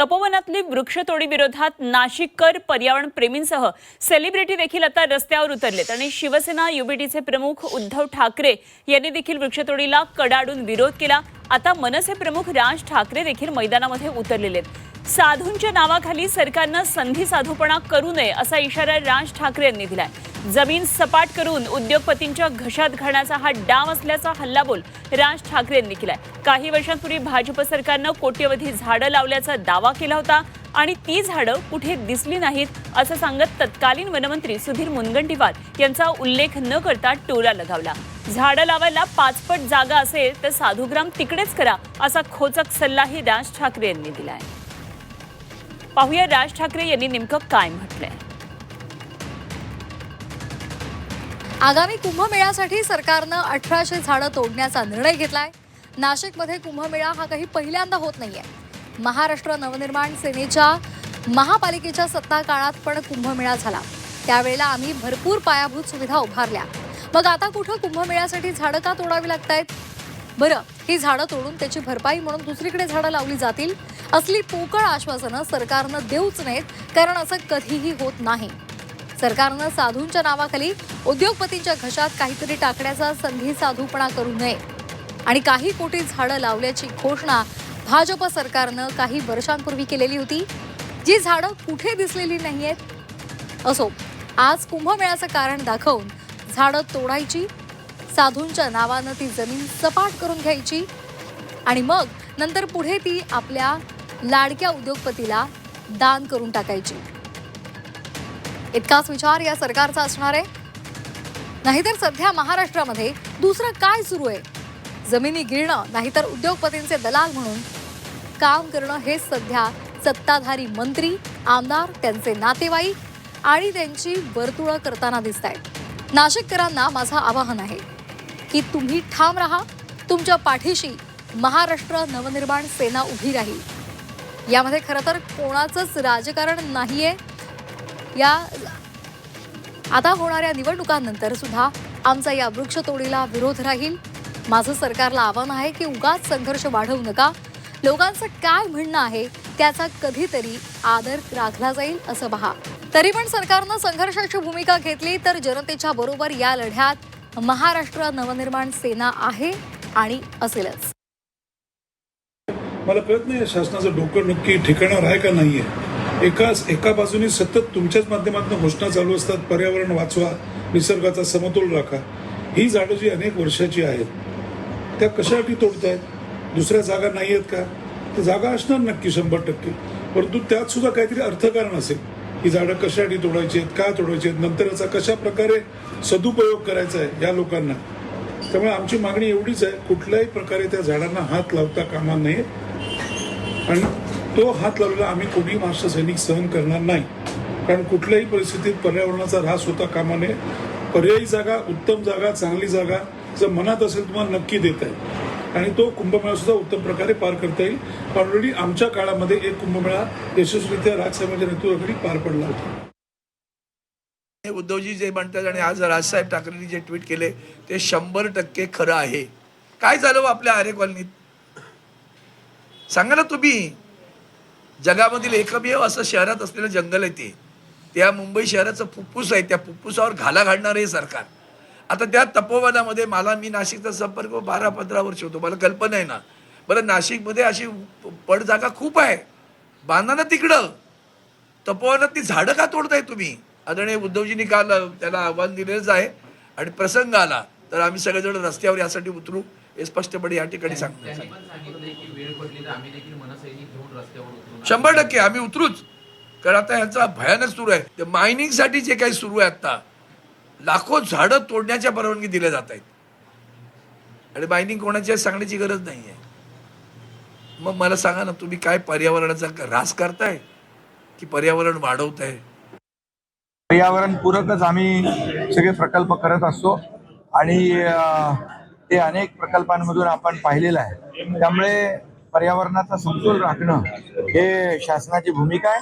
तपोवनातली वृक्षतोडी विरोधात नाशिककर पर्यावरण प्रेमींसह सेलिब्रिटी देखील आता रस्त्यावर उतरलेत आणि शिवसेना युबीटीचे प्रमुख उद्धव ठाकरे यांनी देखील वृक्षतोडीला कडाडून विरोध केला। आता मनसे प्रमुख राज ठाकरे देखील मैदानामध्ये उतरलेले आहेत। साधूंच्या नावाखाली सरकारने संधी साधूपणा करू नये असा इशारा राज ठाकरे यांनी दिलाय। जमीन सपाट करून उद्योगपतींच्या घशात घालण्याचा हा डाव असल्याचा हल्लाबोल राज ठाकरे यांनी केलाय। काही वर्षांपूर्वी भाजप सरकारने कोट्यवधी झाडं लावल्याचा दावा केला होता आणि ती झाडं कुठे दिसली नाहीत असं सांगत तत्कालीन वनमंत्री सुधीर मुनगंटीवार यांचा उल्लेख न करता टोला लगावला। झाडं लावायला 5 पट जागा असेल तर साधुग्राम तिकडेच करा असा खोचक सल्लाही राज ठाकरे यांनी दिलाय। पाहूया राज ठाकरे यांनी नेमकं काय म्हटलंय। आगामी कुंभमेळ्यासाठी सरकारनं 1800 झाडं तोडण्याचा निर्णय घेतलाय। नाशिकमध्ये कुंभमेळा हा काही पहिल्यांदा होत नाहीये। महाराष्ट्र नवनिर्माण सेनेच्या महापालिकेच्या सत्ता काळात पण कुंभमेळा झाला, त्यावेळेला आम्ही भरपूर पायाभूत सुविधा उभारल्या। मग आता कुठं कुंभमेळ्यासाठी झाडं का तोडावी लागतायत? बरं, ही झाडं तोडून त्याची भरपाई म्हणून दुसरीकडे झाडं लावली जातील असली पोकळ आश्वासनं सरकारनं देऊच नयेत, कारण असं कधीही होत नाही। सरकारनं साधूंच्या नावाखाली उद्योगपतींच्या घशात काहीतरी टाकण्याचा संधी साधूपणा करू नये आणि काही कोटी झाडं लावल्याची घोषणा भाजप सरकारनं काही वर्षांपूर्वी केलेली होती, जी झाडं कुठे दिसलेली नाहीयेत। असो, आज कुंभमेळ्याचं कारण दाखवून झाडं तोडायची, साधूंच्या नावानं ती जमीन सपाट करून घ्यायची आणि मग नंतर पुढे ती आपल्या लाडक्या उद्योगपतीला दान करून टाकायची। इतकाच विचार या सरकारचा असणार आहे। नाहीतर सध्या महाराष्ट्रामध्ये दुसरं काय सुरू आहे? जमिनी गिळणं, नाहीतर उद्योगपतींचे दलाल म्हणून काम करणं हे सध्या सत्ताधारी मंत्री, आमदार, त्यांचे नातेवाईक आणि त्यांची वर्तुळं करताना दिसत आहेत। नाशिककरांना माझं आवाहन आहे की तुम्ही ठाम राहा, तुमच्या पाठीशी महाराष्ट्र नवनिर्माण सेना उभी राहील। यामध्ये खरं तर कोणाचंच राजकारण नाहीये। या आता होणाऱ्या निवडणुकांनंतर सुद्धा आमचा या वृक्षतोडीला विरोध राहील। माझं सरकारला आव्हान आहे की उगाच संघर्ष वाढवू नका। लोकांचं काय म्हणणं आहे त्याचा कधीतरी आदर राखला जाईल असं पहा। तरी पण सरकारनं संघर्षाची भूमिका घेतली तर जनतेच्या बरोबर या लढ्यात महाराष्ट्र नवनिर्माण सेना आहे आणि असेलच। मला कळत नाही शासनाचं डोकं नक्की ठिकाणावर आहे का नाहीये। एका बाजूने सतत तुमच्याच माध्यमातून घोषणा चालू असतात, पर्यावरण वाचवा, निसर्गाचा समतोल राखा। ही झाडं जी अनेक वर्षाची आहेत त्या कशासाठी तोडतायत? दुसऱ्या जागा नाही आहेत का? तर जागा असणार नक्की 100%, परंतु त्यात सुद्धा काहीतरी अर्थकारण असेल। ही झाडं कशासाठी तोडायची आहेत, का तोडायची आहेत, नंतर याचा कशा प्रकारे सदुपयोग करायचा आहे या लोकांना। त्यामुळे आमची मागणी एवढीच आहे, कुठल्याही प्रकारे त्या झाडांना हात लावता कामा नये आणि तो हात लावलेला आम्ही कोणी महाराष्ट्र सैनिक सहन करणार नाही। कारण कुठल्याही परिस्थितीत पर्यावरणाचा ऱ्हास होता कामा नये। पर्यायी जागा, उत्तम जागा, चांगली जागा जर मनात असेल तुम्हाला नक्की देता येईल आणि तो कुंभमेळा सुद्धा उत्तम प्रकारे पार करता येईल। ऑलरेडी आमच्या काळामध्ये एक कुंभमेळा यशस्वीरित्या राजसाहेबांच्या नेतृत्वाखाली पार पडला होता। उद्धवजी जे म्हणतात आणि आज राजसाहेब ठाकरेंनी जे ट्विट केले ते 100% खरं आहे। काय झालं आपल्या आरे कॉलनीत सांगा ना तुम्ही? जगामधील एकमेव असं शहरात असलेलं जंगल आहे ते, त्या मुंबई शहराचं फुफ्फुस आहे। त्या फुफ्फुसावर घाला घालणार आहे सरकार। आता त्या तपोवनामध्ये मी नाशिकचा संपर्क 12-15 वर्ष होतो, मला कल्पना आहे ना। बरं, नाशिकमध्ये अशी पड जागा खूप आहे, बांधा ना तिकडं। तपोवनात ती झाडं का तोडताय तुम्ही? आदरणीय उद्धवजींनी काल त्याला आव्हान दिलेलंच आहे आणि प्रसंग आला तर आम्ही सगळेजण रस्त्यावर यासाठी उतरू हे स्पष्टपणे या ठिकाणी सांगतो। 100% आम्ही उतरूच, कारण आता ह्याचा भयानक सुरू आहे। मायनिंगसाठी जे काही सुरू आहे आता, लाखो झाडं तोडण्याच्या परवानगी दिल्या जात आहेत आणि मायनिंग कोणाची सांगण्याची गरज नाहीये। मग मला सांगा ना, तुम्ही काय पर्यावरणाचा ऱ्हास करताय की पर्यावरण वाढवताय? पर्यावरण पूरकच आम्ही सगळे प्रकल्प करत असतो आणि ते अनेक प्रकल्पांमधून आपण पाहिलेलं आहे। त्यामुळे पर्यावरणाचा समतोल राखणं हे शासनाची भूमिका आहे।